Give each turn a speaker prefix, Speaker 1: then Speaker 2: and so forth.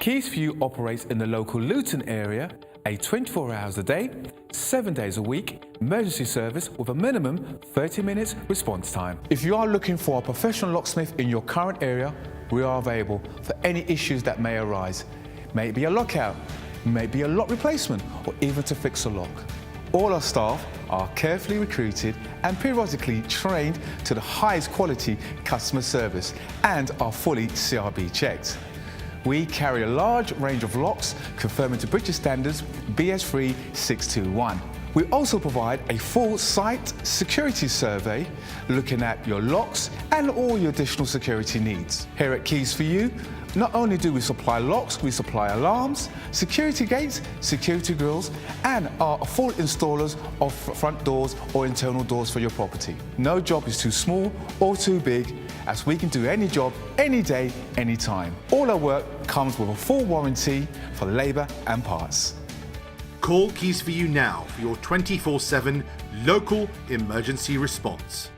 Speaker 1: Keys for You operates in the local Luton area, a 24 hours a day, 7 days a week emergency service with a minimum 30 minutes response time. If you are looking for a professional locksmith in your current area, we are available for any issues that may arise. May it be a lockout, may it be a lock replacement, or even to fix a lock. All our staff are carefully recruited and periodically trained to the highest quality customer service and are fully CRB checked. We carry a large range of locks conforming to British standards BS3 621. We also provide a full site security survey looking at your locks and all your additional security needs. Here at Keys for You, not only do we supply locks, we supply alarms, security gates, security grills, and are full installers of front doors or internal doors for your property. No job is too small or too big, as we can do any job, any day, any time. All our work comes with a full warranty for labour and parts.
Speaker 2: Call Keys for You now for your 24/7 local emergency response.